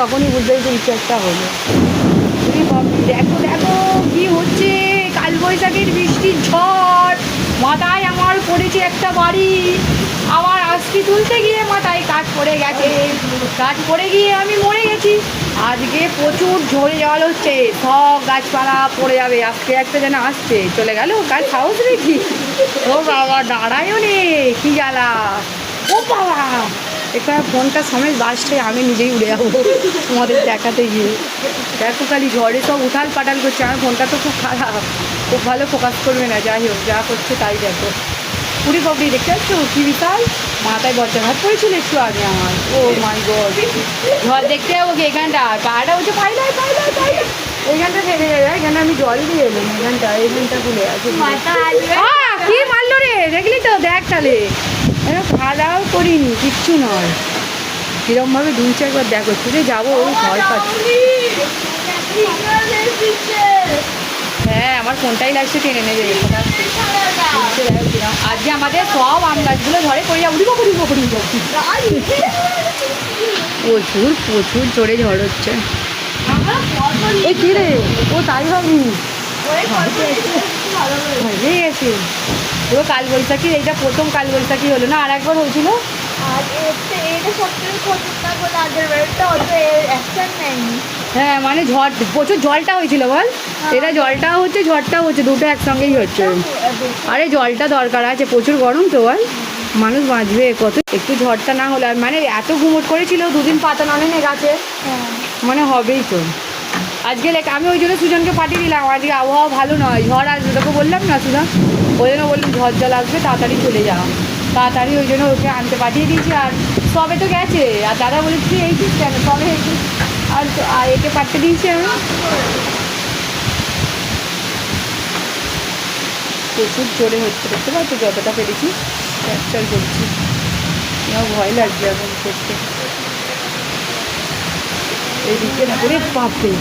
তখনই বুঝতে যে কিছু একটা হলো। দেখো দেখো কি হচ্ছে, কালবৈশাখীর বৃষ্টির ঝড়, মাথায় আমার পড়েছে একটা বাড়ি। আবার আজকে তুলতে গিয়ে মাথায় কাঠ পড়ে গেছে, কাঠ পড়ে গিয়ে আমি মরে গেছি। আজকে প্রচুর ঝড়ে জল হচ্ছে, সব গাছপালা পড়ে যাবে। আজকে একটা যেন আসছে, চলে গেল কাল সাহস দেখি। ও বাবা দাঁড়ায়ও নে, কি জ্বালা। ও বাবা এখানে ফোনটা সমেত বাসছে, আমি নিজেই উড়ে যাবো তোমাদের দেখাতে গিয়ে। দেখো খালি ঝড়ে সব উঠাল পাটাল করছে, আমার ফোনটা তো খুব খারাপ, খুব ভালো ফোকাস করবে না। যাই হোক, যা করছে তাই দেখো। পুরি পাপড়ি দেখতে পাচ্ছ কি বিশাল, মাথায় বর্ষা ভাত পড়েছিল একটু আগে আমার। ও মাই গড, ঝড় দেখতে যাবো কি এখানটা, পাহাড়টা হচ্ছে পাইলাই পাইলাই পাইলাই, এইখানটা ফেলে যাবে। এখানে আমি জল দিয়ে এলাম, এইখানটা খুলে আছে। কি মারলো রে, দেখলি তো, দেখ তাহলে খাওয়া দাওয়াও করিনি, কিচ্ছু নয়। কিরমভাবে দুলছে একবার দেখো, ছুটে যাবো, ওই ভয় পাচ্ছি। হ্যাঁ আমার ফোনটাই লাগছে, টেনে নেবে। আজকে আমাদের সব আম গাছগুলো ঝড়ে পড়ে যাবো, প্রচুর প্রচুর জোরে ঝড় হচ্ছে। এ কি রে, ও তাই ভাবি হয়ে গেছে। পুরো কালবৈশাখীর এইটা প্রথম কালবৈশাখী হলো না, আর একবার হয়েছিল। হ্যাঁ মানে ঝড়, প্রচুর জলটা হয়েছিল বল। এটা জলটা হচ্ছে, ঝড়টাও হচ্ছে, দুটো একসঙ্গেই হচ্ছে। আরে জলটা দরকার আছে, প্রচুর গরম তো বল, মানুষ বাঁচবে কত। একটু ঝড়টা না হলে, মানে এত ঘুমট করেছিল, দুদিন পাতা নামেনি গাছে, মানে হবেই তো। আজকে আমি ওই জন্য সুজনকে পাঠিয়ে দিলাম, আজকে আবহাওয়া ভালো নয়, ঝড় আসবে, তোকে বললাম না সুজন, ওই জন্য বললাম ঝড় জল আসবে, তাড়াতাড়ি চলে যাও তাড়াতাড়ি, ওই জন্য ওকে আনতে পাঠিয়ে দিয়েছি। আর সবে তো গেছে, আর দাদা বলেছি এই ঠিক কেন সবে এসে, আর একে পাঠিয়ে দিয়েছি আমি। প্রচুর জোরে হচ্ছে, দেখতে পাচ্ছি যতটা পেরেছি ক্যাপচার করছি। আমার ভয় লাগছে এখন করতে, এইদিকে না করে পাপে,